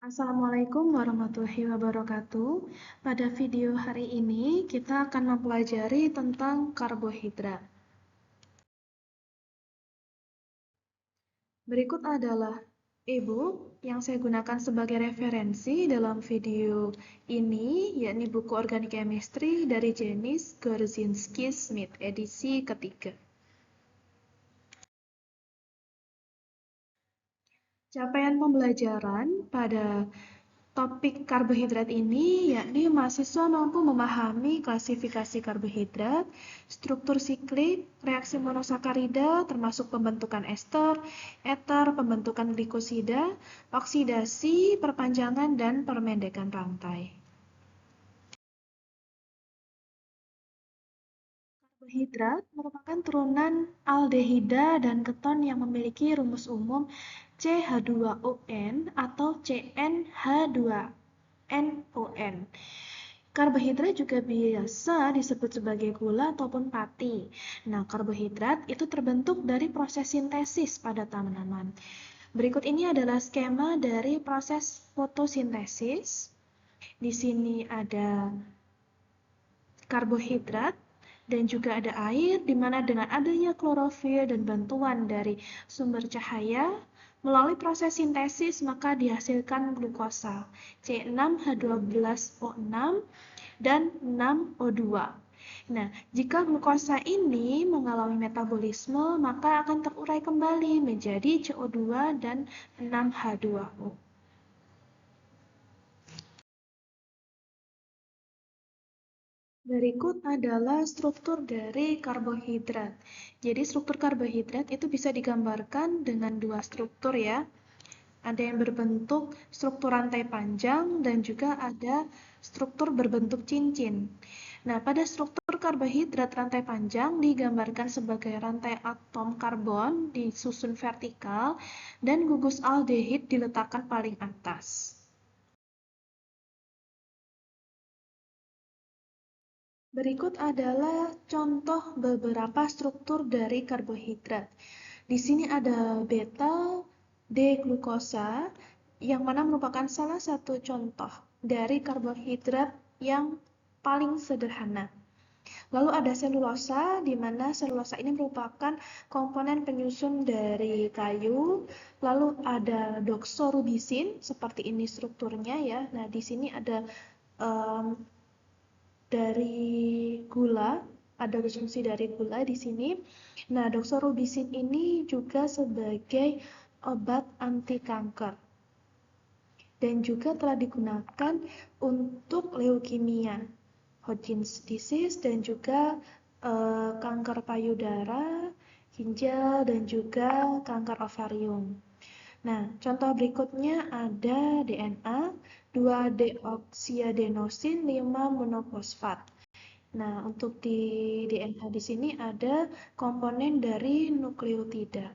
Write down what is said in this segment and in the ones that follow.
Assalamualaikum warahmatullahi wabarakatuh. Pada video hari ini, kita akan mempelajari tentang karbohidrat. Berikut adalah e-book yang saya gunakan sebagai referensi dalam video ini, yakni buku Organic Chemistry dari Janis Gorzinski-Smith, edisi ketiga. Capaian pembelajaran pada topik karbohidrat ini yakni mahasiswa mampu memahami klasifikasi karbohidrat, struktur siklik, reaksi monosakarida termasuk pembentukan ester, eter, pembentukan glikosida, oksidasi, perpanjangan, dan permendekan rantai. Karbohidrat merupakan turunan aldehida dan keton yang memiliki rumus umum CH2ON atau CnH2NON. Karbohidrat juga biasa disebut sebagai gula ataupun pati. Nah, karbohidrat itu terbentuk dari proses sintesis pada tanaman. Berikut ini adalah skema dari proses fotosintesis. Di sini ada karbohidrat dan juga ada air, di mana dengan adanya klorofil dan bantuan dari sumber cahaya, melalui proses sintesis maka dihasilkan glukosa C6H12O6 dan 6O2. Nah, jika glukosa ini mengalami metabolisme, maka akan terurai kembali menjadi CO2 dan 6H2O. Berikut adalah struktur dari karbohidrat. Jadi struktur karbohidrat itu bisa digambarkan dengan dua struktur ya. Ada yang berbentuk struktur rantai panjang dan juga ada struktur berbentuk cincin. Nah, pada struktur karbohidrat rantai panjang digambarkan sebagai rantai atom karbon disusun vertikal dan gugus aldehid diletakkan paling atas. Berikut adalah contoh beberapa struktur dari karbohidrat. Di sini ada beta D-glukosa yang mana merupakan salah satu contoh dari karbohidrat yang paling sederhana. Lalu ada selulosa, di mana selulosa ini merupakan komponen penyusun dari kayu. Lalu ada doksorubisin, seperti ini strukturnya ya. Nah, di sini ada dari gula, ada konsumsi dari gula di sini. Nah, doksorubisin ini juga sebagai obat anti kanker dan juga telah digunakan untuk leukemia, Hodgkin's disease dan juga kanker payudara, ginjal dan juga kanker ovarium. Nah, contoh berikutnya ada DNA 2-deoksiadenosin 5-monofosfat. Nah, untuk di DNA di sini ada komponen dari nukleotida.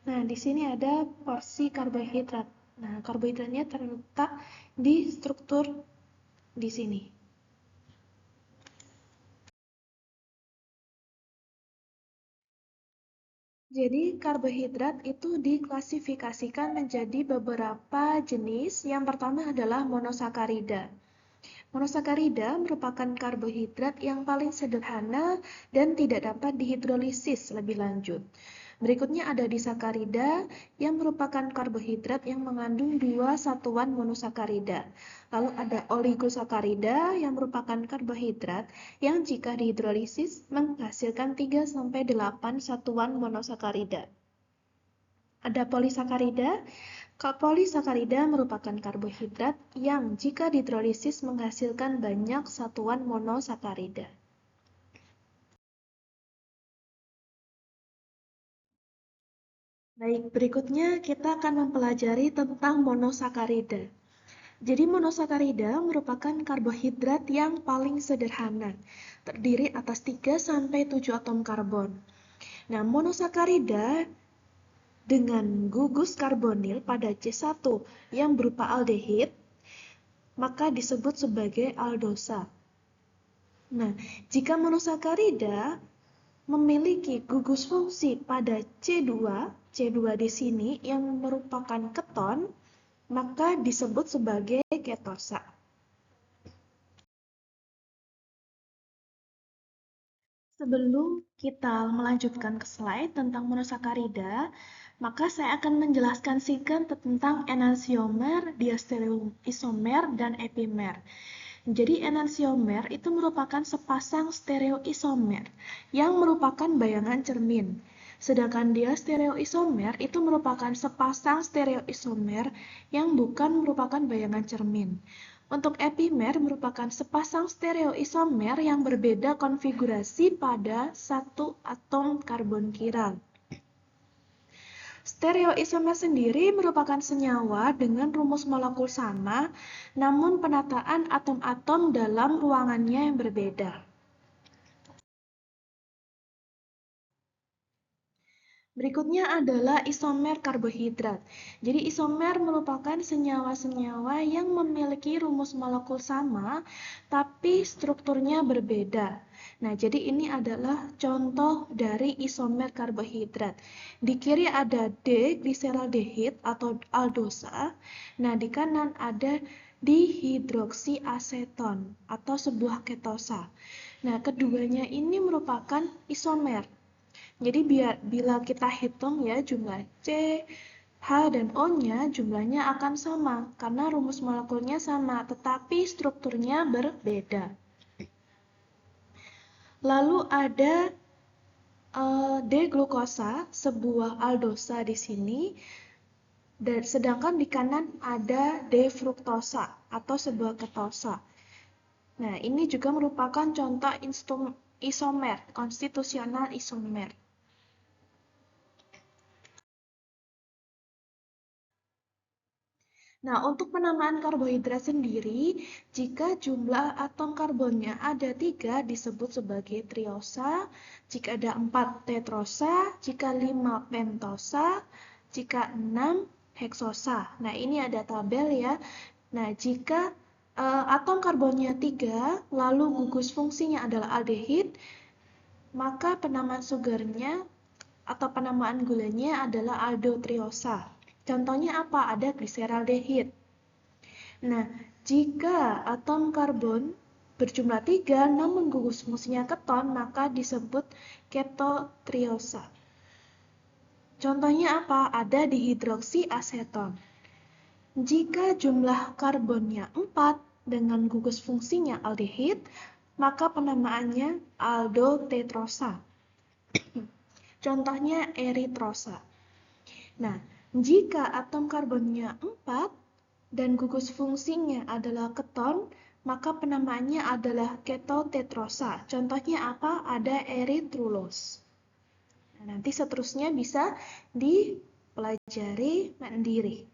Nah, di sini ada porsi karbohidrat. Nah, karbohidratnya terletak di struktur di sini. Jadi, karbohidrat itu diklasifikasikan menjadi beberapa jenis. Yang pertama adalah monosakarida. Monosakarida merupakan karbohidrat yang paling sederhana dan tidak dapat dihidrolisis lebih lanjut. Berikutnya ada disakarida yang merupakan karbohidrat yang mengandung 2 satuan monosakarida. Lalu ada oligosakarida yang merupakan karbohidrat yang jika dihidrolisis menghasilkan 3-8 satuan monosakarida. Ada polisakarida. Polisakarida merupakan karbohidrat yang jika dihidrolisis menghasilkan banyak satuan monosakarida. Baik, berikutnya kita akan mempelajari tentang monosakarida. Jadi monosakarida merupakan karbohidrat yang paling sederhana, terdiri atas 3-7 atom karbon. Nah, monosakarida dengan gugus karbonil pada C1 yang berupa aldehid, maka disebut sebagai aldosa. Nah, jika monosakarida memiliki gugus fungsi pada C2 di sini yang merupakan keton, maka disebut sebagai ketosa. Sebelum kita melanjutkan ke slide tentang monosakarida, maka saya akan menjelaskan singkat tentang enantiomer, diastereoisomer, dan epimer. Jadi enantiomer itu merupakan sepasang stereoisomer yang merupakan bayangan cermin. Sedangkan diastereoisomer itu merupakan sepasang stereoisomer yang bukan merupakan bayangan cermin. Untuk epimer merupakan sepasang stereoisomer yang berbeda konfigurasi pada satu atom karbon kiral. Stereoisomer sendiri merupakan senyawa dengan rumus molekul sama, namun penataan atom-atom dalam ruangannya yang berbeda. Berikutnya adalah isomer karbohidrat. Jadi isomer merupakan senyawa-senyawa yang memiliki rumus molekul sama, tapi strukturnya berbeda. Nah, jadi ini adalah contoh dari isomer karbohidrat. Di kiri ada D-glyceraldehid atau aldosa. Nah, di kanan ada dihidroksiaseton atau sebuah ketosa. Nah, keduanya ini merupakan isomer. Jadi bila kita hitung ya jumlah C, H, dan O-nya jumlahnya akan sama karena rumus molekulnya sama tetapi strukturnya berbeda. Lalu ada D-glukosa, sebuah aldosa di sini, dan sedangkan di kanan ada D-fruktosa atau sebuah ketosa. Nah, ini juga merupakan contoh isomer, konstitusional isomer. Nah, untuk penamaan karbohidrat sendiri, jika jumlah atom karbonnya ada 3 disebut sebagai triosa, jika ada 4 tetrosa, jika 5 pentosa, jika 6 heksosa. Nah, ini ada tabel ya. Nah, jika atom karbonnya 3, lalu gugus fungsinya adalah aldehid, maka penamaan sugarnya atau penamaan gulanya adalah aldotriosa. Contohnya apa? Ada gliseraldehid. Nah, jika atom karbon berjumlah 3 namun gugus fungsinya keton, maka disebut ketotriosa. Contohnya apa? Ada dihidroksiaseton. Jika jumlah karbonnya 4 dengan gugus fungsinya aldehid, maka penamaannya aldotetrosa. Contohnya eritrosa. Nah, jika atom karbonnya 4 dan gugus fungsinya adalah keton, maka penamaannya adalah ketotetrosa. Contohnya apa? Ada eritrulos. Nah, nanti seterusnya bisa dipelajari mandiri.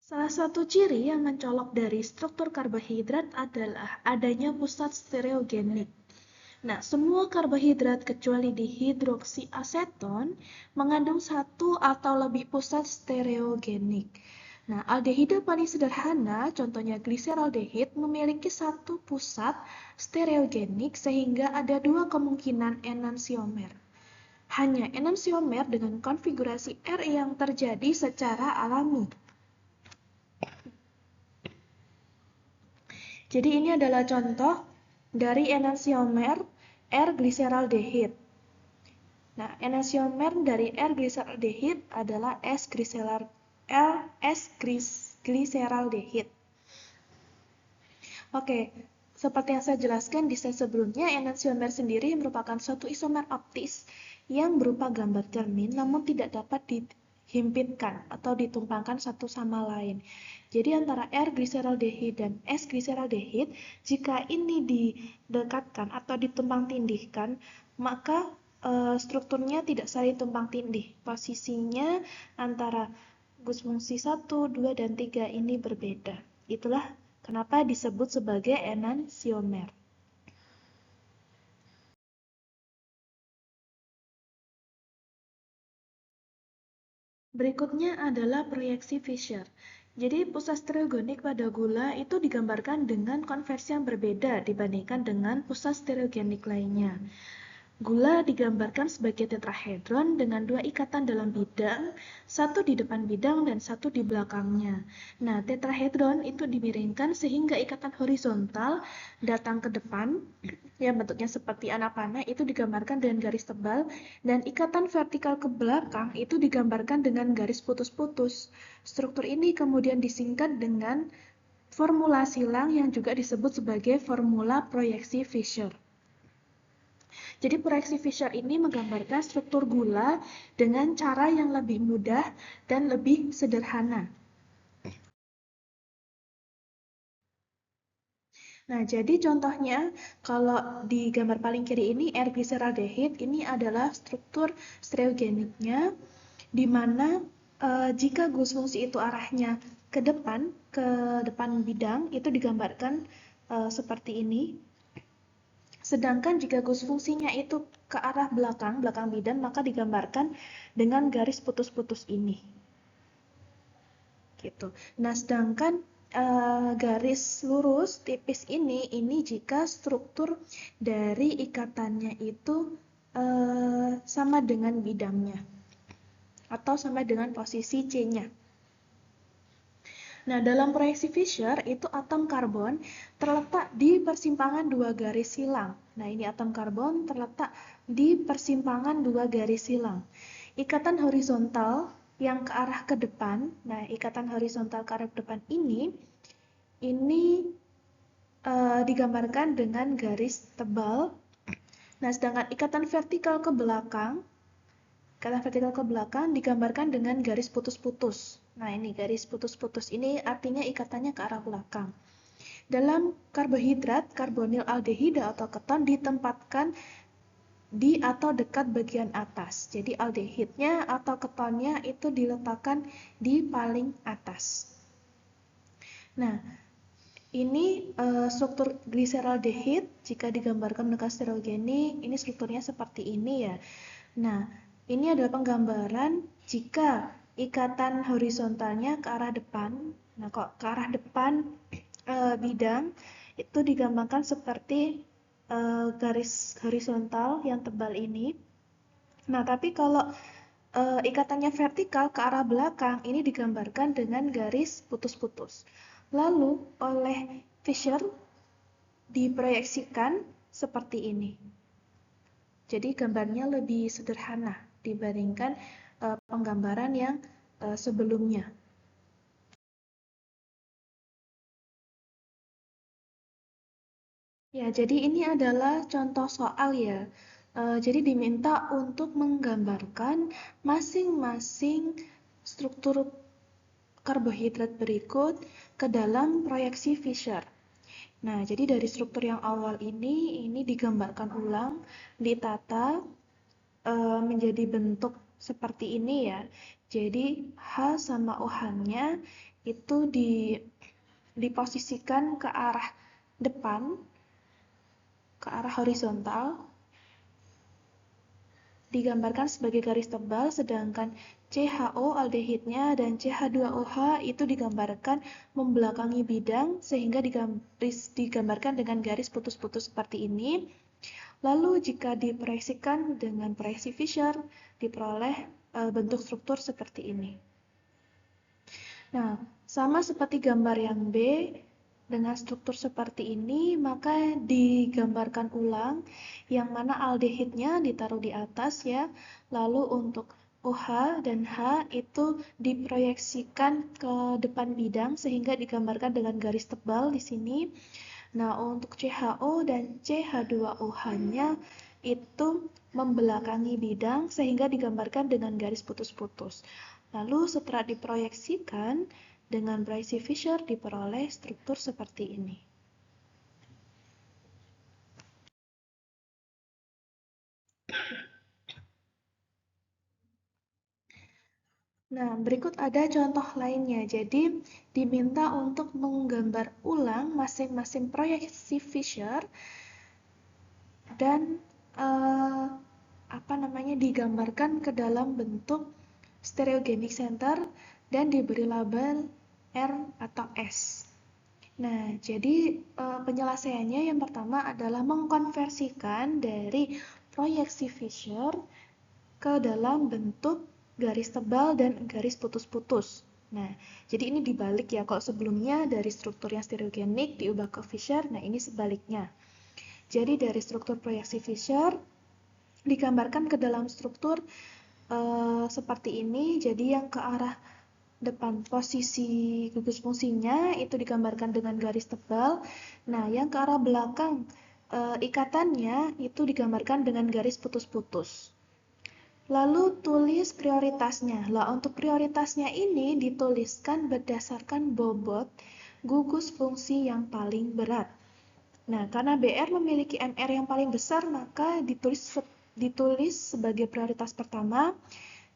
Salah satu ciri yang mencolok dari struktur karbohidrat adalah adanya pusat stereogenik. Nah, semua karbohidrat kecuali dihidroksiaseton mengandung satu atau lebih pusat stereogenik. Nah, aldehida paling sederhana, contohnya gliseraldehid, memiliki satu pusat stereogenik sehingga ada dua kemungkinan enantiomer. Hanya enantiomer dengan konfigurasi R yang terjadi secara alami. Jadi ini adalah contoh dari enantiomer R-gliseraldehid. Nah, enantiomer dari R-gliseraldehid adalah S-gliseraldehid. Oke, seperti yang saya jelaskan di slide sebelumnya, enantiomer sendiri merupakan suatu isomer optis yang berupa gambar cermin namun tidak dapat dihimpitkan atau ditumpangkan satu sama lain. Jadi antara R-gliseraldehid dan S-gliseraldehid, jika ini didekatkan atau ditumpang tindihkan, maka strukturnya tidak saling tumpang tindih. Posisinya antara gugus fungsi 1, 2, dan 3 ini berbeda. Itulah kenapa disebut sebagai enantiomer. Berikutnya adalah proyeksi Fischer. Jadi pusat stereogenik pada gula itu digambarkan dengan konversi yang berbeda dibandingkan dengan pusat stereogenik lainnya. Gula digambarkan sebagai tetrahedron dengan 2 ikatan dalam bidang, satu di depan bidang dan satu di belakangnya. Nah, tetrahedron itu dimiringkan sehingga ikatan horizontal datang ke depan, yang bentuknya seperti anak panah, itu digambarkan dengan garis tebal, dan ikatan vertikal ke belakang itu digambarkan dengan garis putus-putus. Struktur ini kemudian disingkat dengan formula silang yang juga disebut sebagai formula proyeksi Fisher. Jadi proyeksi Fisher ini menggambarkan struktur gula dengan cara yang lebih mudah dan lebih sederhana. Nah, jadi contohnya kalau di gambar paling kiri ini R-glyceraldehyde ini adalah struktur stereogeniknya di mana jika gus fungsi itu arahnya ke depan bidang itu digambarkan seperti ini. Sedangkan jika gus fungsinya itu ke arah belakang bidang, maka digambarkan dengan garis putus-putus ini. Gitu. Nah, sedangkan garis lurus tipis ini jika struktur dari ikatannya itu sama dengan bidangnya atau sama dengan posisi C-nya. Nah, dalam proyeksi Fisher, itu atom karbon terletak di persimpangan 2 garis silang. Nah, ini atom karbon terletak di persimpangan 2 garis silang. Ikatan horizontal yang ke arah ke depan, nah ikatan horizontal ke arah ke depan ini digambarkan dengan garis tebal. Nah, sedangkan ikatan vertikal ke belakang digambarkan dengan garis putus-putus. Nah, ini garis putus-putus ini artinya ikatannya ke arah belakang. Dalam karbohidrat, karbonil aldehida atau keton ditempatkan di atau dekat bagian atas. Jadi aldehidnya atau ketonnya itu diletakkan di paling atas. Nah, ini struktur gliseraldehyde jika digambarkan dengan stereogeni, ini strukturnya seperti ini ya. Nah, ini adalah penggambaran jika ikatan horizontalnya ke arah depan. Nah, kok ke arah depan bidang itu digambarkan seperti garis horizontal yang tebal ini. Nah, tapi kalau ikatannya vertikal ke arah belakang, ini digambarkan dengan garis putus-putus. Lalu, oleh Fisher diproyeksikan seperti ini. Jadi gambarnya lebih sederhana dibandingkan penggambaran yang sebelumnya. Ya, jadi ini adalah contoh soal ya. Jadi diminta untuk menggambarkan masing-masing struktur karbohidrat berikut ke dalam proyeksi Fisher. Nah, jadi dari struktur yang awal ini digambarkan ulang, ditata menjadi bentuk seperti ini ya. Jadi H sama OH-nya itu diposisikan ke arah depan, ke arah horizontal, digambarkan sebagai garis tebal, sedangkan CHO aldehidnya dan CH2OH itu digambarkan membelakangi bidang sehingga digambarkan dengan garis putus-putus seperti ini. Lalu jika diproyeksikan dengan proyeksi Fisher, diperoleh bentuk struktur seperti ini. Nah, sama seperti gambar yang B, dengan struktur seperti ini, maka digambarkan ulang yang mana aldehidnya ditaruh di atas ya. Lalu untuk OH dan H itu diproyeksikan ke depan bidang sehingga digambarkan dengan garis tebal di sini. Nah, untuk CHO dan CH2OH-nya itu membelakangi bidang sehingga digambarkan dengan garis putus-putus. Lalu setelah diproyeksikan dengan proyeksi Fisher diperoleh struktur seperti ini. Nah, berikut ada contoh lainnya. Jadi, diminta untuk menggambar ulang masing-masing proyeksi Fisher dan digambarkan ke dalam bentuk stereogenic center dan diberi label R atau S. Nah, jadi penyelesaiannya yang pertama adalah mengkonversikan dari proyeksi Fisher ke dalam bentuk garis tebal dan garis putus-putus. Nah, jadi ini dibalik ya, kalau sebelumnya dari struktur yang stereogenik diubah ke Fisher, nah ini sebaliknya. Jadi dari struktur proyeksi Fisher digambarkan ke dalam struktur seperti ini, jadi yang ke arah depan posisi gugus fungsinya itu digambarkan dengan garis tebal. Nah, yang ke arah belakang ikatannya itu digambarkan dengan garis putus-putus. Lalu tulis prioritasnya. Lah, untuk prioritasnya ini dituliskan berdasarkan bobot gugus fungsi yang paling berat. Nah, karena BR memiliki MR yang paling besar, maka ditulis sebagai prioritas pertama,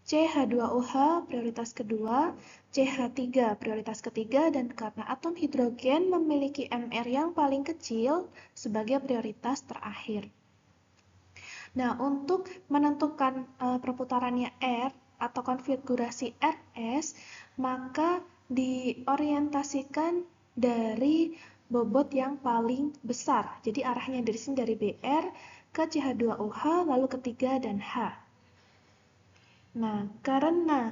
CH2OH prioritas kedua, CH3 prioritas ketiga, dan karena atom hidrogen memiliki MR yang paling kecil sebagai prioritas terakhir. Nah, untuk menentukan perputarannya R atau konfigurasi RS, maka diorientasikan dari bobot yang paling besar. Jadi arahnya dari sini dari BR ke CH2OH, lalu ketiga dan H. Nah, karena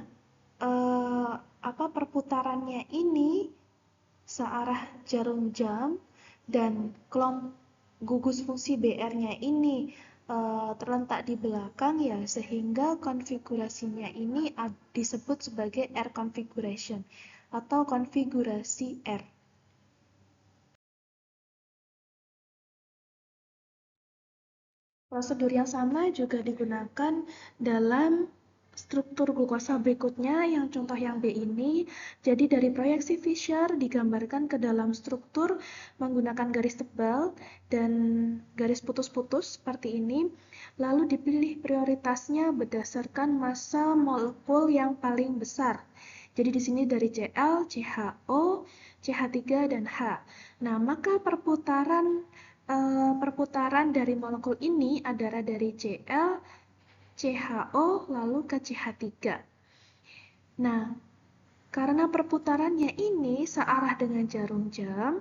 perputarannya ini searah jarum jam dan gugus fungsi BR-nya ini terletak di belakang ya, sehingga konfigurasinya ini disebut sebagai R configuration atau konfigurasi R. Prosedur yang sama juga digunakan dalam struktur glukosa berikutnya, yang contoh yang B ini. Jadi dari proyeksi Fisher digambarkan ke dalam struktur menggunakan garis tebal dan garis putus-putus seperti ini. Lalu dipilih prioritasnya berdasarkan massa molekul yang paling besar. Jadi di sini dari Cl, CHO, CH3, dan H. Nah, maka perputaran dari molekul ini adalah dari Cl, CHO, lalu ke CH3. Nah, karena perputarannya ini searah dengan jarum jam,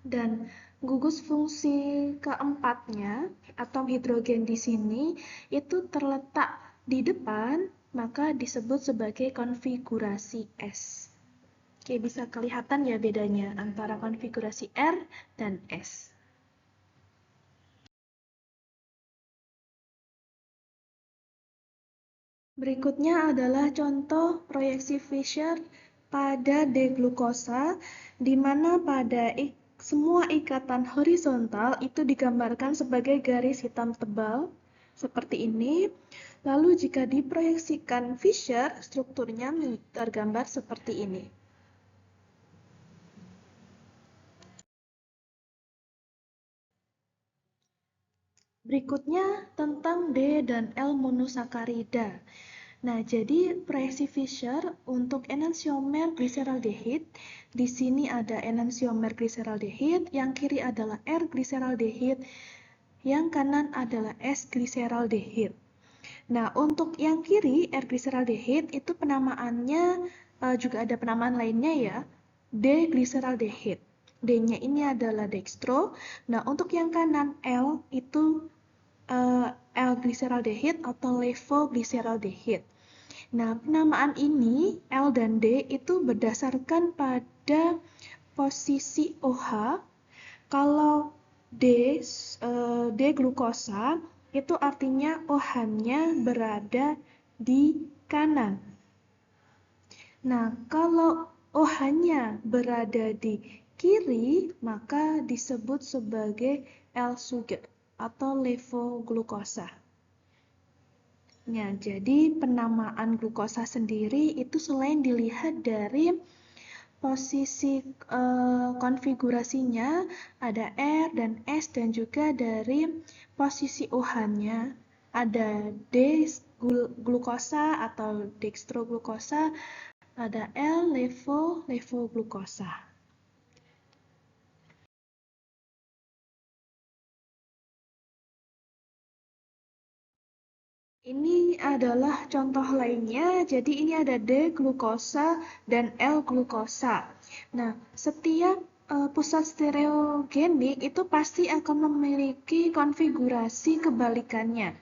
dan gugus fungsi keempatnya, atom hidrogen di sini, itu terletak di depan, maka disebut sebagai konfigurasi S. Oke, bisa kelihatan ya bedanya antara konfigurasi R dan S. Berikutnya adalah contoh proyeksi Fisher pada D-glukosa, di mana pada semua ikatan horizontal itu digambarkan sebagai garis hitam tebal, seperti ini. Lalu jika diproyeksikan Fisher, strukturnya tergambar seperti ini. Berikutnya tentang D dan L monosakarida. Nah, jadi proyeksi Fisher untuk enantiomer gliseraldehid, di sini ada enantiomer gliseraldehid, yang kiri adalah R-gliseraldehid, yang kanan adalah S-gliseraldehid. Nah, untuk yang kiri R-gliseraldehid itu penamaannya juga ada penamaan lainnya ya, D-gliseraldehid. D-nya ini adalah dextro. Nah, untuk yang kanan L itu L-gliseraldehid atau levoglyceraldehid. Nah, penamaan ini L dan D itu berdasarkan pada posisi OH. Kalau D glukosa itu artinya OH-nya berada di kanan. Nah, kalau OH-nya berada di kiri, maka disebut sebagai L-sugar atau levoglukosa. Nah, jadi penamaan glukosa sendiri itu selain dilihat dari posisi konfigurasinya, ada R dan S, dan juga dari posisi OH-nya, ada D-glukosa atau dextroglukosa, ada L, levoglukosa. Ini adalah contoh lainnya, jadi ini ada D-glukosa dan L-glukosa. Nah, setiap pusat stereogenik itu pasti akan memiliki konfigurasi kebalikannya.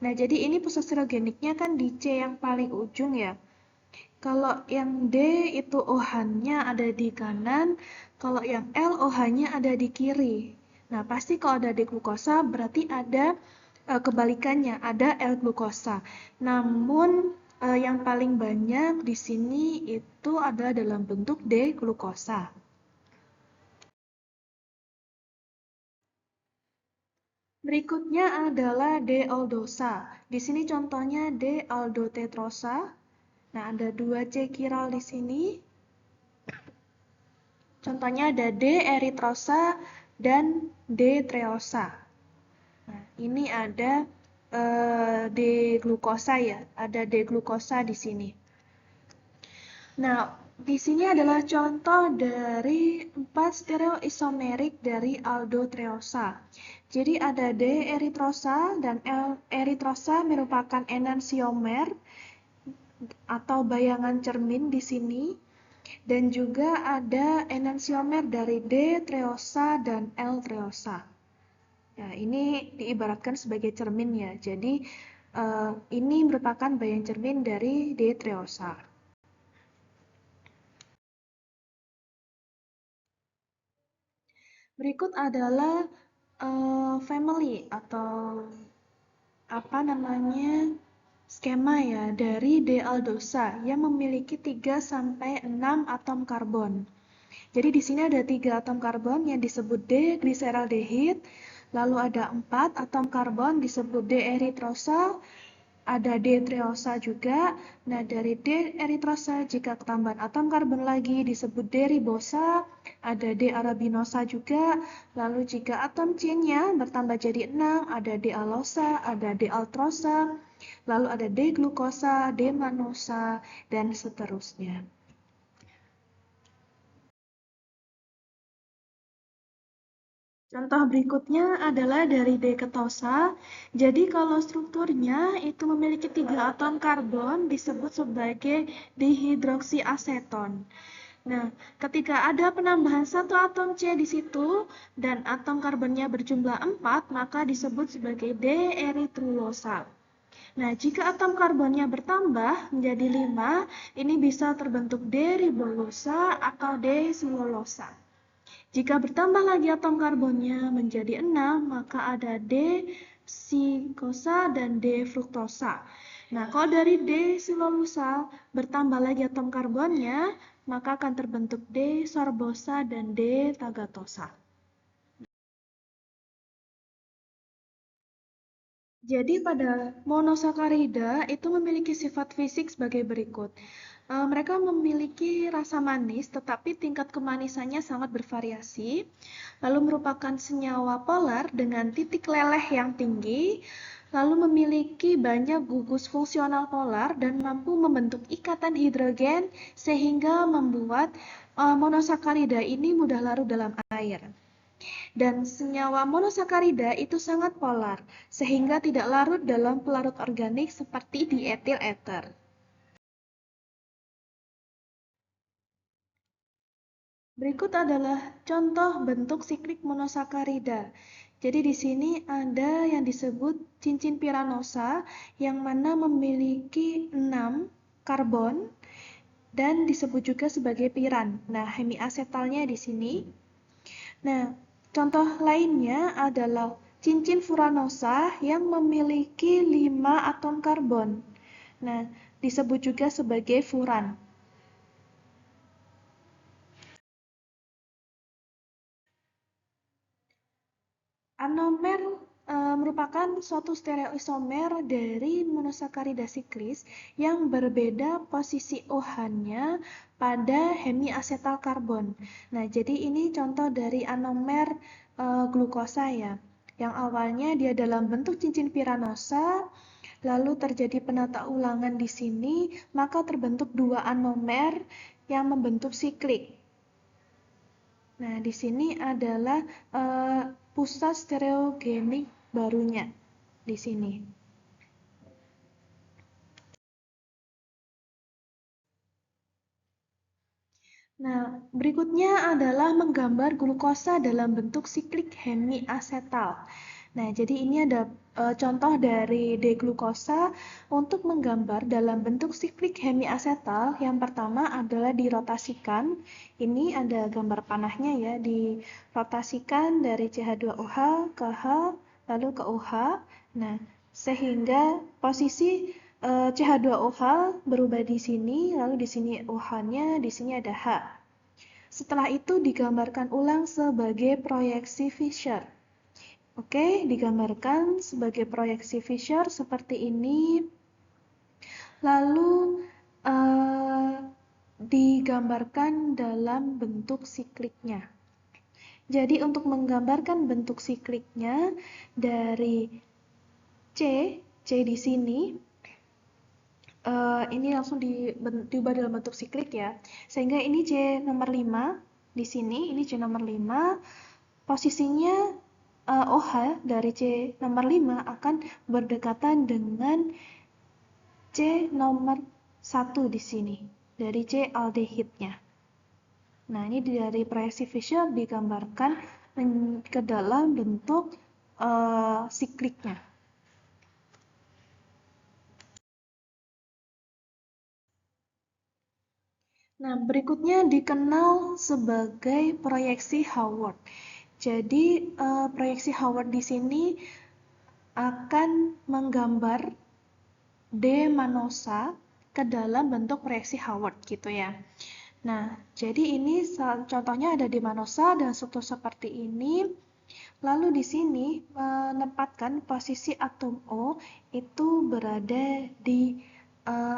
Nah, jadi ini pusat stereogeniknya kan di C yang paling ujung ya. Kalau yang D itu OH-nya ada di kanan, kalau yang L OH-nya ada di kiri. Nah, pasti kalau ada D-glukosa berarti ada kebalikannya, ada L-glukosa. Namun yang paling banyak di sini itu adalah dalam bentuk D-glukosa. Berikutnya adalah D-aldosa. Di sini contohnya D-aldotetrosa. Nah, ada 2 C chiral di sini. Contohnya ada D-eritrosa dan D-treosa. Nah, ini ada D-glukosa ya, ada D-glukosa di sini. Nah, di sini adalah contoh dari 4 stereoisomerik dari aldotreosa. Jadi ada D-eritrosa dan L-eritrosa merupakan enantiomer atau bayangan cermin di sini. Dan juga ada enantiomer dari D-treosa dan L-treosa. Nah, ini diibaratkan sebagai cermin ya. Jadi, ini merupakan bayangan cermin dari D-treosa. Berikut adalah family atau apa namanya skema ya dari D-aldosa yang memiliki 3 sampai 6 atom karbon. Jadi di sini ada 3 atom karbon yang disebut D-glyceraldehyde, lalu ada 4 atom karbon disebut D-eritrosa, ada D-treosa juga. Nah, dari D-eritrosa jika ketambahan atom karbon lagi disebut D-ribosa, ada D-arabinosa juga. Lalu jika atom C-nya bertambah jadi 6, ada D-alosa, ada D-altrosa, lalu ada D-glukosa, D-manosa, dan seterusnya. Contoh berikutnya adalah dari D-ketosa. Jadi kalau strukturnya itu memiliki 3 atom karbon disebut sebagai dihidroksiaseton. Nah, ketika ada penambahan 1 atom C di situ dan atom karbonnya berjumlah 4, maka disebut sebagai D-eritrulosa. Nah, jika atom karbonnya bertambah menjadi 5, ini bisa terbentuk D-ribolosa atau D-silulosa. Jika bertambah lagi atom karbonnya menjadi 6, maka ada D-sikosa dan D-fruktosa. Nah, kalau dari D-silulosa bertambah lagi atom karbonnya, maka akan terbentuk D-sorbosa dan D-tagatosa. Jadi pada monosakarida itu memiliki sifat fisik sebagai berikut. Mereka memiliki rasa manis, tetapi tingkat kemanisannya sangat bervariasi, lalu merupakan senyawa polar dengan titik leleh yang tinggi, lalu memiliki banyak gugus fungsional polar dan mampu membentuk ikatan hidrogen sehingga membuat monosakarida ini mudah larut dalam air. Dan senyawa monosakarida itu sangat polar, sehingga tidak larut dalam pelarut organik seperti di etil ether. Berikut adalah contoh bentuk siklik monosakarida. Jadi di sini ada yang disebut cincin piranosa yang mana memiliki 6 karbon dan disebut juga sebagai piran. Nah, hemiasetalnya di sini. Nah, contoh lainnya adalah cincin furanosa yang memiliki 5 atom karbon. Nah, disebut juga sebagai furan. Anomer merupakan suatu stereoisomer dari monosakarida siklis yang berbeda posisi OH-nya pada hemiasetal karbon. Nah, jadi ini contoh dari anomer glukosa ya. Yang awalnya dia dalam bentuk cincin piranosa, lalu terjadi penata ulangan di sini, maka terbentuk 2 anomer yang membentuk siklik. Nah, di sini adalah pusat stereogenik barunya di sini. Nah, berikutnya adalah menggambar glukosa dalam bentuk siklik hemiasetal. Nah, jadi ini ada contoh dari D-glukosa untuk menggambar dalam bentuk siklik hemiasetal. Yang pertama adalah dirotasikan. Ini ada gambar panahnya ya, dirotasikan dari CH2OH ke H lalu ke OH. Nah, sehingga posisi CH2OH berubah di sini, lalu di sini OH-nya, di sini ada H. Setelah itu digambarkan ulang sebagai proyeksi Fischer. Oke, digambarkan sebagai proyeksi Fischer seperti ini. Lalu digambarkan dalam bentuk sikliknya. Jadi untuk menggambarkan bentuk sikliknya dari C di sini, ini langsung diubah dalam bentuk siklik ya. Sehingga ini C nomor 5 di sini, ini C nomor 5. Posisinya OH dari C nomor 5 akan berdekatan dengan C nomor 1 di sini, dari C aldehidnya. Nah, ini dari proyeksi Fischer digambarkan ke dalam bentuk sikliknya. Nah, berikutnya dikenal sebagai proyeksi Howard. Jadi, proyeksi Howard di sini akan menggambar D-manosa ke dalam bentuk proyeksi Howard gitu ya. Nah, jadi ini contohnya ada D-manosa dan struktur seperti ini. Lalu di sini menempatkan posisi atom O itu berada di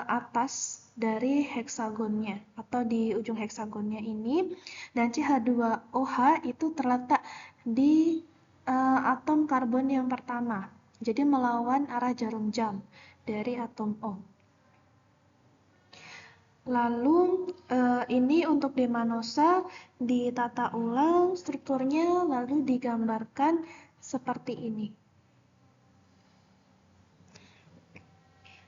atas dari heksagonnya atau di ujung heksagonnya ini, dan CH2OH itu terletak di atom karbon yang pertama. Jadi melawan arah jarum jam dari atom O. Lalu ini untuk D-manosa ditata ulang strukturnya lalu digambarkan seperti ini.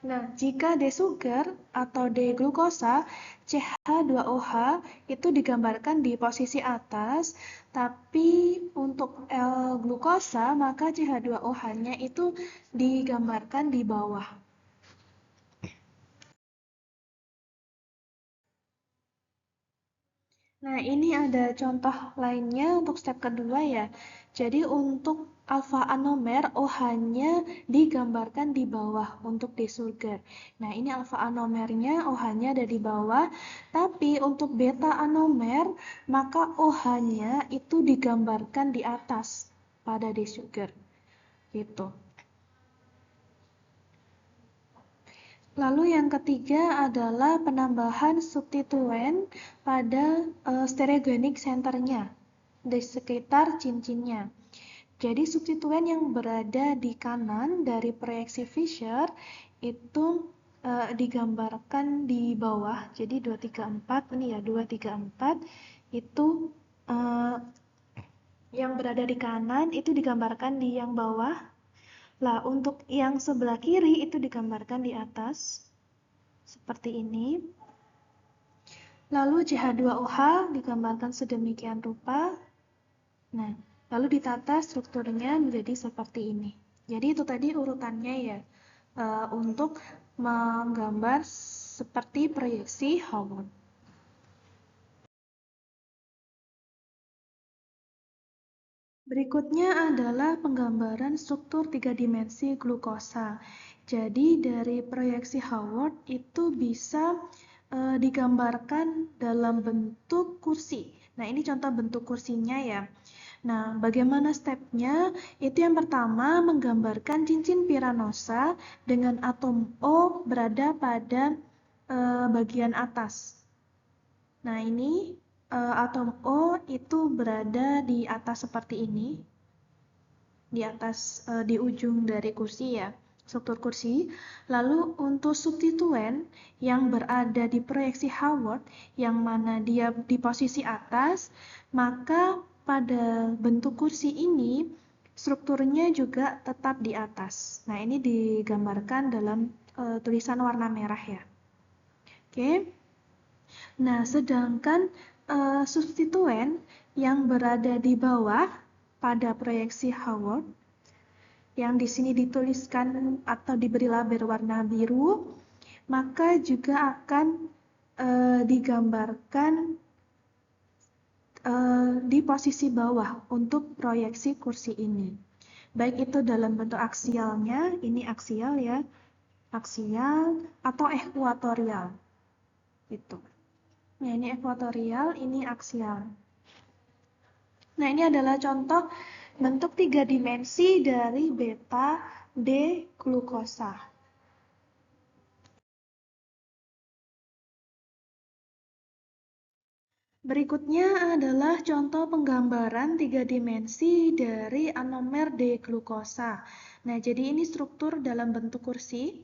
Nah, jika D-sugar atau D-glukosa, CH2OH itu digambarkan di posisi atas, tapi untuk L-glukosa maka CH2OH-nya itu digambarkan di bawah. Nah, ini ada contoh lainnya untuk step kedua ya. Jadi untuk alfa anomer OH-nya digambarkan di bawah untuk D-sugar. Nah, ini alfa anomernya OH-nya ada di bawah, tapi untuk beta anomer maka OH-nya itu digambarkan di atas pada D-sugar. Gitu. Lalu yang ketiga adalah penambahan substituen pada stereogenic centernya di sekitar cincinnya. Jadi substituen yang berada di kanan dari proyeksi Fischer itu digambarkan di bawah. Jadi 2, 3, 4 ini ya 2, 3, 4 itu yang berada di kanan itu digambarkan di yang bawah. Lah, untuk yang sebelah kiri itu digambarkan di atas, seperti ini. Lalu CH2OH digambarkan sedemikian rupa. Nah, lalu ditata strukturnya menjadi seperti ini. Jadi itu tadi urutannya ya, untuk menggambar seperti proyeksi Howard. Berikutnya adalah penggambaran struktur 3 dimensi glukosa. Jadi dari proyeksi Howard itu bisa digambarkan dalam bentuk kursi. Nah, ini contoh bentuk kursinya ya. Nah, bagaimana stepnya? Itu yang pertama menggambarkan cincin piranosa dengan atom O berada pada bagian atas. Nah, ini atom O itu berada di atas seperti ini, di atas di ujung dari kursi ya, struktur kursi. Lalu untuk substituen yang berada di proyeksi Howard, yang mana dia di posisi atas, maka pada bentuk kursi ini strukturnya juga tetap di atas. Nah, ini digambarkan dalam tulisan warna merah ya. Oke. Nah, sedangkan substituen yang berada di bawah pada proyeksi Haworth, yang di sini dituliskan atau diberi label warna biru, maka juga akan digambarkan di posisi bawah untuk proyeksi kursi ini. Baik itu dalam bentuk aksialnya, ini aksial ya, aksial atau ekuatorial. Itu. Nah, ini ekuatorial, ini aksial. Nah, ini adalah contoh bentuk 3 dimensi dari beta D glukosa. Berikutnya adalah contoh penggambaran 3 dimensi dari anomer D glukosa. Nah, jadi ini struktur dalam bentuk kursi.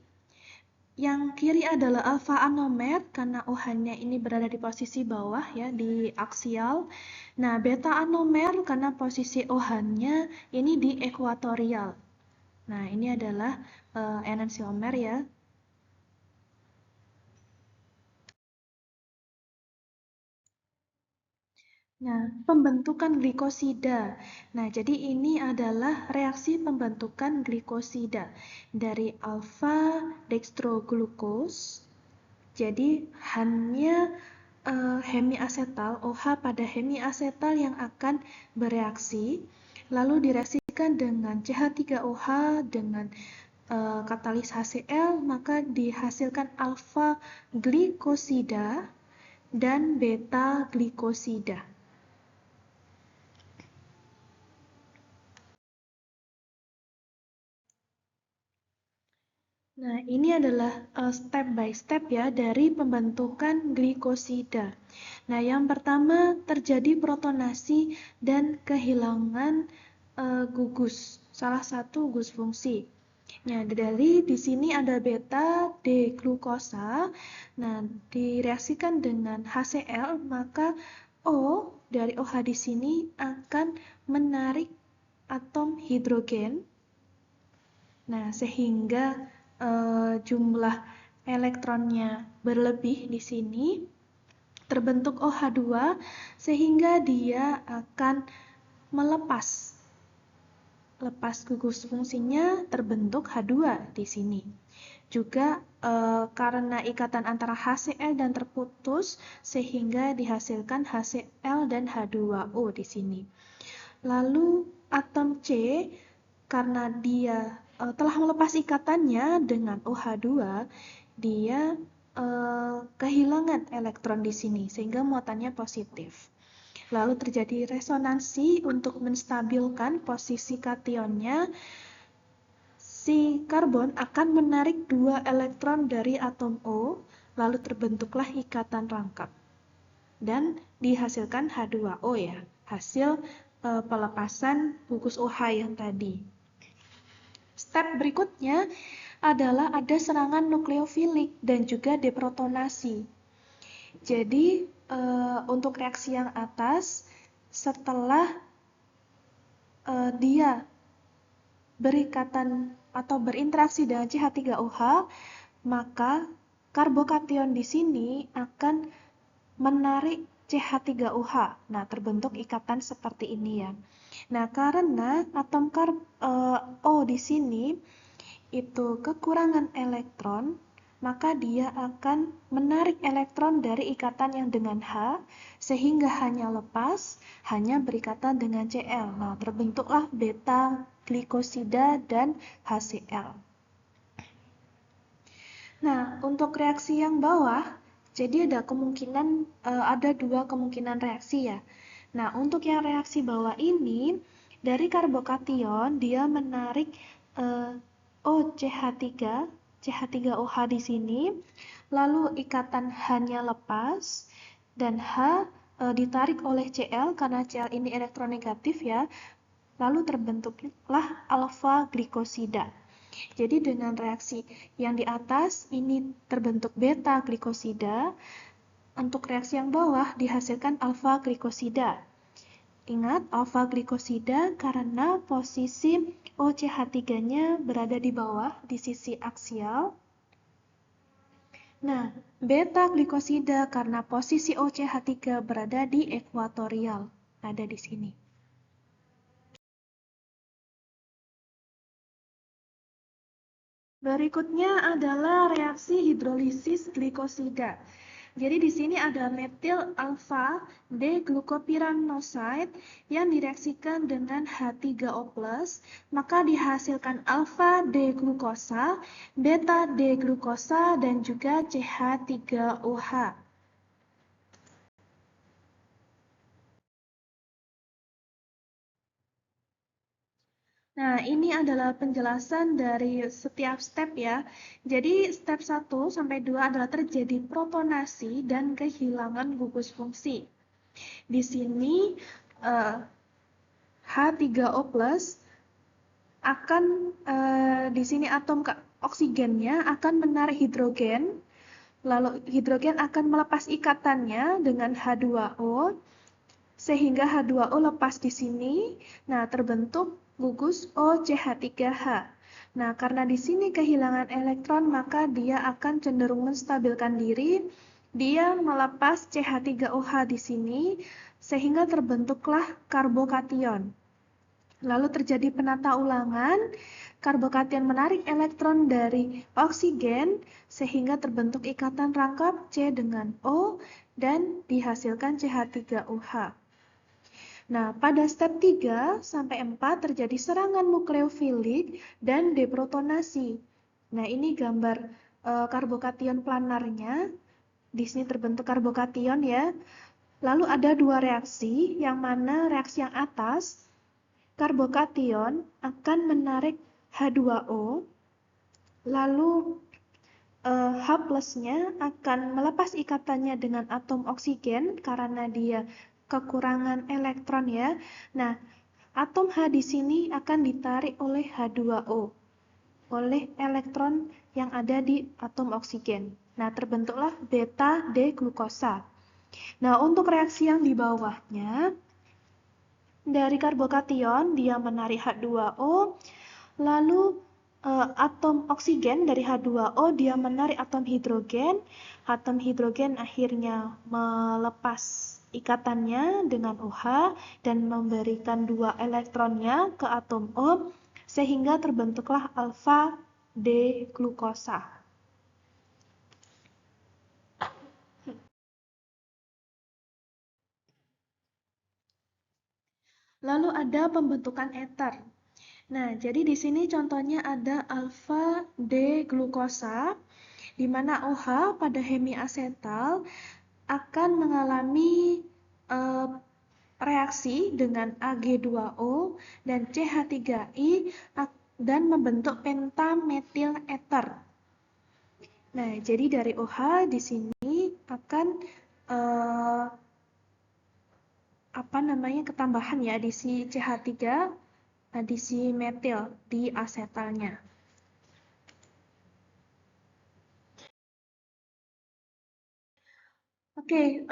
Yang kiri adalah alfa anomer karena OH-nya ini berada di posisi bawah ya, di aksial. Nah, beta anomer karena posisi OH-nya ini di ekuatorial. Nah, ini adalah enantiomer ya. Nah, pembentukan glikosida. Nah, jadi ini adalah reaksi pembentukan glikosida dari alfa dextroglucose. Jadi hanya hemiasetal, OH pada hemiasetal yang akan bereaksi, lalu direaksikan dengan CH3OH dengan katalis HCl, maka dihasilkan alfa glikosida dan beta glikosida. Nah, ini adalah step by step ya dari pembentukan glikosida. Nah, yang pertama terjadi protonasi dan kehilangan gugus, salah satu gugus fungsi. Nah, dari di sini ada beta D glukosa. Nah, direaksikan dengan HCl, maka O dari OH di sini akan menarik atom hidrogen. Nah, sehingga jumlah elektronnya berlebih di sini, terbentuk OH2 sehingga dia akan melepas gugus fungsinya, terbentuk H2 di sini. Juga karena ikatan antara HCl dan terputus sehingga dihasilkan HCl dan H2O di sini. Lalu atom C karena dia telah melepas ikatannya dengan OH2, dia kehilangan elektron di sini sehingga muatannya positif. Lalu terjadi resonansi untuk menstabilkan posisi kationnya. Si karbon akan menarik 2 elektron dari atom O, lalu terbentuklah ikatan rangkap. Dan dihasilkan H2O ya, hasil pelepasan gugus OH yang tadi. Step berikutnya adalah ada serangan nukleofilik dan juga deprotonasi. Jadi untuk reaksi yang atas, setelah dia berikatan atau berinteraksi dengan CH3OH, maka karbokation di sini akan menarik CH3OH. Nah, terbentuk ikatan seperti ini ya. Nah, karena atom O di sini itu kekurangan elektron, maka dia akan menarik elektron dari ikatan yang dengan H, sehingga hanya lepas, hanya berikatan dengan Cl. Nah, terbentuklah beta glikosida dan HCl. Nah, untuk reaksi yang bawah, jadi ada 2 kemungkinan reaksi ya. Nah, untuk yang reaksi bawah ini, dari karbokation dia menarik CH3OH di sini, lalu ikatan H-nya lepas, dan H ditarik oleh Cl karena Cl ini elektronegatif ya, lalu terbentuklah alfa glikosida. Jadi dengan reaksi yang di atas ini terbentuk beta glikosida, untuk reaksi yang bawah dihasilkan alfa glikosida. Ingat, alfa glikosida karena posisi OCH3-nya berada di bawah di sisi aksial. Nah, beta glikosida karena posisi OCH3 berada di ekuatorial, ada di sini. Berikutnya adalah reaksi hidrolisis glikosida. Jadi di sini ada metil alfa D-glucopyranoside yang direaksikan dengan H3O+, maka dihasilkan alfa D-glukosa, beta D-glukosa, dan juga CH3OH. Nah, ini adalah penjelasan dari setiap step ya. Jadi, step 1 sampai 2 adalah terjadi protonasi dan kehilangan gugus fungsi. Di sini H3O+ akan di sini atom oksigennya akan menarik hidrogen, lalu hidrogen akan melepas ikatannya dengan H2O sehingga H2O lepas di sini. Nah, terbentuk gugus OCH3H. Nah, karena di sini kehilangan elektron, maka dia akan cenderung menstabilkan diri. Dia melepas CH3OH di sini, sehingga terbentuklah karbokation. Lalu terjadi penata ulangan, karbokation menarik elektron dari oksigen, sehingga terbentuk ikatan rangkap C dengan O, dan dihasilkan CH3OH. Nah, pada step 3 sampai 4 terjadi serangan nukleofilik dan deprotonasi. Nah, ini gambar karbokation planarnya. Di sini terbentuk karbokation ya. Lalu ada dua reaksi, yang mana reaksi yang atas, karbokation akan menarik H2O, lalu H plusnya akan melepas ikatannya dengan atom oksigen karena dia kekurangan elektron ya. Nah, atom H di sini akan ditarik oleh H2O, oleh elektron yang ada di atom oksigen. Nah, terbentuklah beta D-glukosa. Nah, untuk reaksi yang di bawahnya, dari karbokation dia menarik H2O, lalu atom oksigen dari H2O dia menarik atom hidrogen akhirnya melepas ikatannya dengan OH dan memberikan dua elektronnya ke atom O, sehingga terbentuklah alfa D-glukosa. Lalu ada pembentukan eter. Nah, jadi di sini contohnya ada alfa D-glukosa, di mana OH pada hemiasetal akan mengalami reaksi dengan Ag2O dan CH3I dan membentuk pentametil eter. Nah, jadi dari OH di sini akan ketambahan ya adisi CH3, adisi metil di asetalnya. Oke,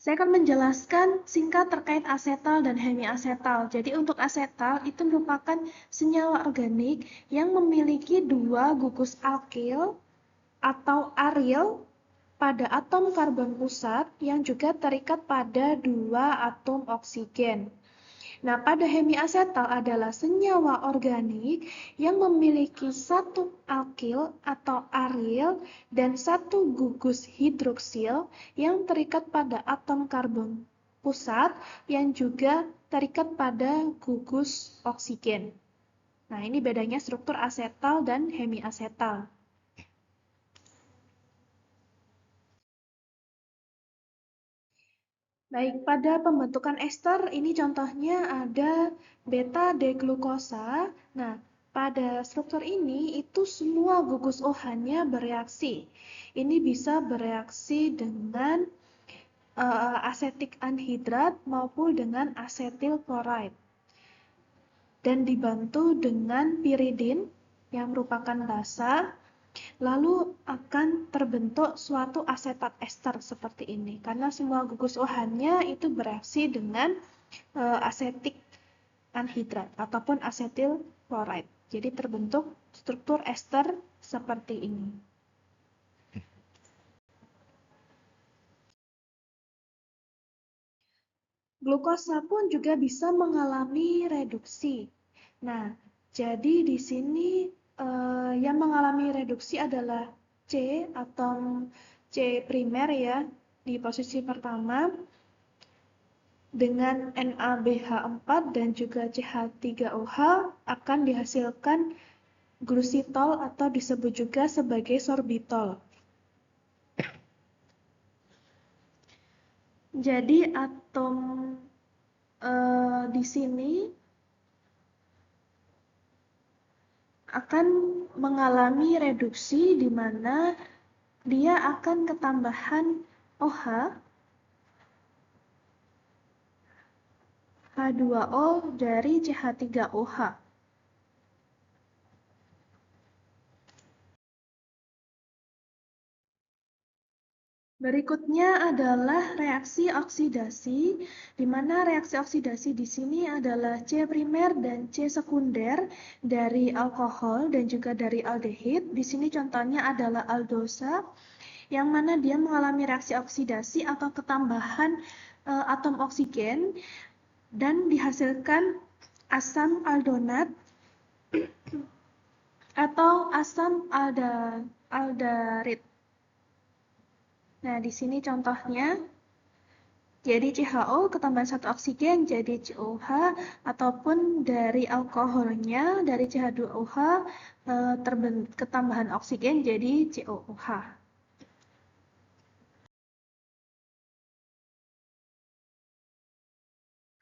saya akan menjelaskan singkat terkait asetal dan hemiasetal. Jadi untuk asetal itu merupakan senyawa organik yang memiliki dua gugus alkil atau aril pada atom karbon pusat yang juga terikat pada dua atom oksigen. Nah, pada hemiasetal adalah senyawa organik yang memiliki satu alkil atau aril dan satu gugus hidroksil yang terikat pada atom karbon pusat yang juga terikat pada gugus oksigen. Nah, ini bedanya struktur asetal dan hemiasetal. Baik, pada pembentukan ester ini contohnya ada beta D-glukosa. Nah, pada struktur ini itu semua gugus OH-nya bereaksi. Ini bisa bereaksi dengan asetik anhidrat maupun dengan asetil klorida. Dan dibantu dengan piridin yang merupakan basa. Lalu akan terbentuk suatu asetat ester seperti ini. Karena semua gugus OH-nya itu bereaksi dengan asetik anhidrat ataupun asetil klorida. Jadi terbentuk struktur ester seperti ini. Glukosa pun juga bisa mengalami reduksi. Nah, jadi di sini yang mengalami reduksi adalah C, atom C primer ya, di posisi pertama dengan NaBH4 dan juga CH3OH akan dihasilkan glusitol atau disebut juga sebagai sorbitol. Jadi atom di sini akan mengalami reduksi di mana dia akan ketambahan OH, H2O dari CH3OH. Berikutnya adalah reaksi oksidasi, di mana reaksi oksidasi di sini adalah C primer dan C sekunder dari alkohol dan juga dari aldehid. Di sini contohnya adalah aldosa, yang mana dia mengalami reaksi oksidasi atau ketambahan atom oksigen dan dihasilkan asam aldonat atau asam aldarit. Nah, di sini contohnya, jadi CHO ketambahan satu oksigen jadi COH, ataupun dari alkoholnya, dari CH2OH ketambahan oksigen jadi COOH.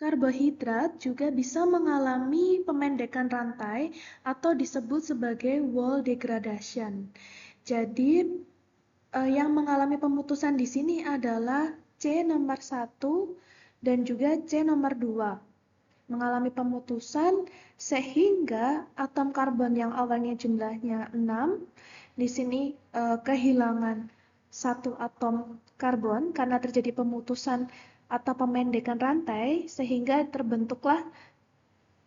Karbohidrat juga bisa mengalami pemendekan rantai atau disebut sebagai wall degradation. Jadi, yang mengalami pemutusan di sini adalah C nomor 1 dan juga C nomor 2. Mengalami pemutusan sehingga atom karbon yang awalnya jumlahnya 6, di sini kehilangan satu atom karbon karena terjadi pemutusan atau pemendekan rantai, sehingga terbentuklah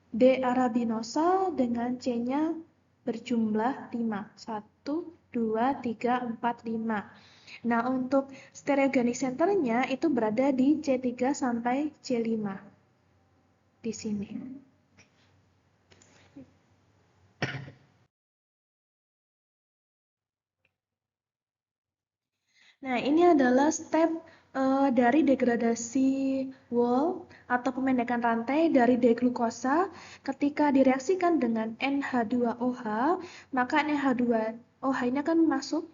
D-arabinosa dengan C-nya berjumlah 5. 1, 2, 3, 4, 5. Nah, untuk stereogenic centernya itu berada di C3 sampai C5. Di sini. Nah, ini adalah step dari degradasi wall atau pemendekan rantai dari D-glukosa. Ketika direaksikan dengan NH2OH, maka NH2OH ini akan masuk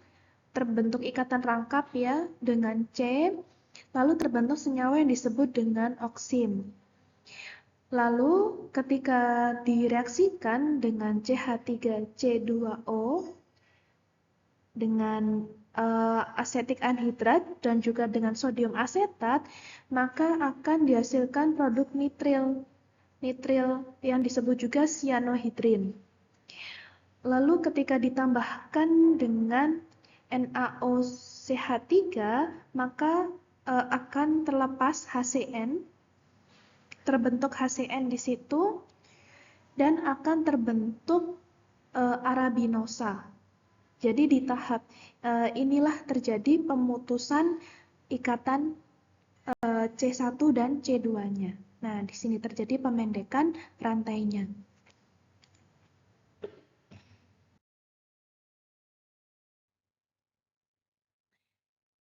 terbentuk ikatan rangkap ya dengan C, lalu terbentuk senyawa yang disebut dengan oksim. Lalu ketika direaksikan dengan CH3C2O dengan asetik anhidrat dan juga dengan sodium asetat, maka akan dihasilkan produk nitril. Nitril yang disebut juga cyanohydrin. Lalu ketika ditambahkan dengan NaOCH3, maka akan terlepas HCN, terbentuk HCN di situ, dan akan terbentuk arabinosa. Jadi di tahap inilah terjadi pemutusan ikatan C1 dan C2-nya. Nah, di sini terjadi pemendekan rantainya.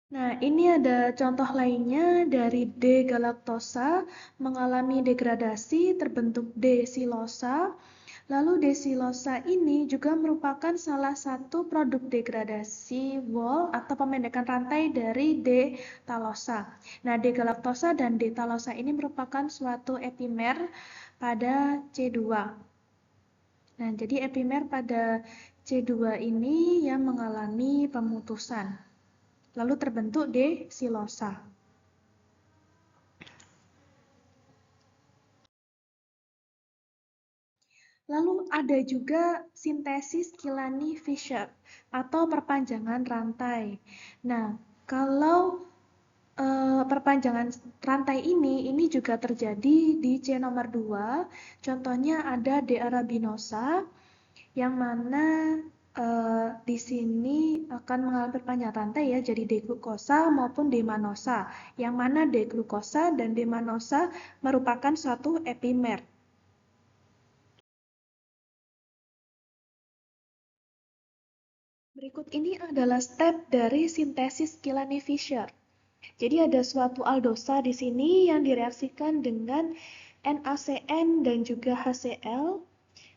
Nah, ini ada contoh lainnya dari D-galaktosa mengalami degradasi terbentuk D-silosa. Lalu D-silosa ini juga merupakan salah satu produk degradasi wall atau pemendekan rantai dari D-talosa. Nah, D-galaktosa dan D-talosa ini merupakan suatu epimer pada C2. Nah, jadi epimer pada C2 ini yang mengalami pemutusan. Lalu terbentuk D-silosa. Lalu ada juga sintesis Kilani-Fischer atau perpanjangan rantai. Nah, kalau perpanjangan rantai ini juga terjadi di C nomor 2. Contohnya ada D-arabinosa yang mana Di sini akan mengalami perpanjangan rantai ya, jadi D-glukosa maupun D-manosa. Yang mana D-glukosa dan D-manosa merupakan suatu epimer. Berikut ini adalah step dari sintesis Killian-Fischer. Jadi ada suatu aldosa di sini yang direaksikan dengan NaCN dan juga HCl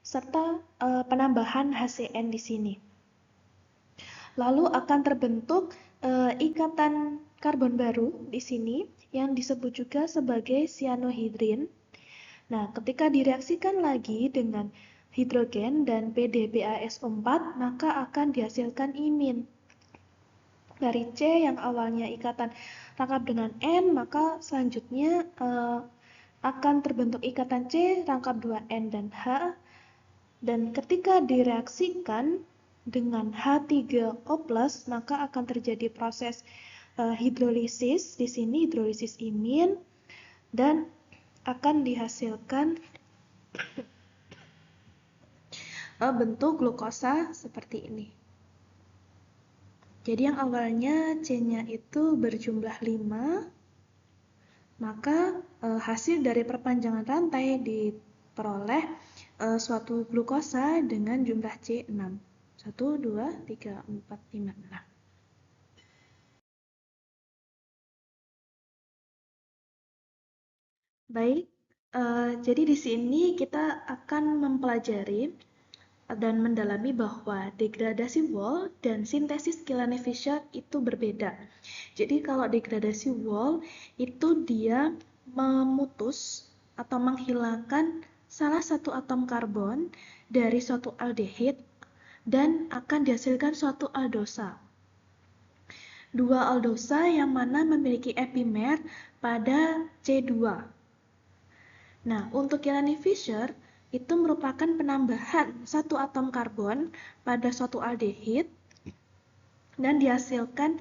serta penambahan HCN di sini. Lalu akan terbentuk ikatan karbon baru di sini yang disebut juga sebagai cyanohydrin. Nah, ketika direaksikan lagi dengan hidrogen dan PDBaSO4, maka akan dihasilkan imin. Dari C yang awalnya ikatan rangkap dengan N, maka selanjutnya akan terbentuk ikatan C rangkap 2N dan H. Dan ketika direaksikan dengan H3O+, maka akan terjadi proses hidrolisis, di sini hidrolisis imin, dan akan dihasilkan bentuk glukosa seperti ini. Jadi yang awalnya C-nya itu berjumlah 5, maka hasil dari perpanjangan rantai diperoleh suatu glukosa dengan jumlah C6. 1, 2, 3, 4, 5, 6. Baik, jadi di sini kita akan mempelajari dan mendalami bahwa degradasi Wall dan sintesis Killian-Fischer itu berbeda. Jadi kalau degradasi Wall itu dia memutus atau menghilangkan salah satu atom karbon dari suatu aldehid dan akan dihasilkan suatu aldosa. Dua aldosa yang mana memiliki epimer pada C2. Nah, untuk Killian-Fischer itu merupakan penambahan satu atom karbon pada suatu aldehid dan dihasilkan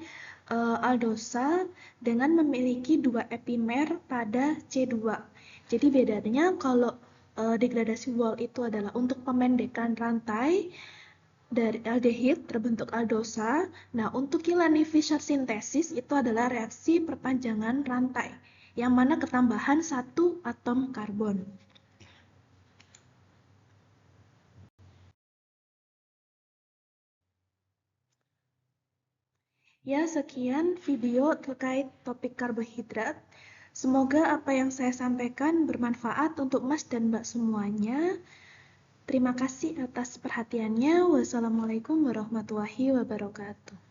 aldosa dengan memiliki dua epimer pada C2. Jadi bedanya kalau degradasi Wall itu adalah untuk pemendekan rantai dari aldehid terbentuk aldosa. Nah, untuk Killian-Fischer sintesis itu adalah reaksi perpanjangan rantai yang mana ketambahan satu atom karbon. Ya, sekian video terkait topik karbohidrat. Semoga apa yang saya sampaikan bermanfaat untuk Mas dan Mbak semuanya. Terima kasih atas perhatiannya. Wassalamualaikum warahmatullahi wabarakatuh.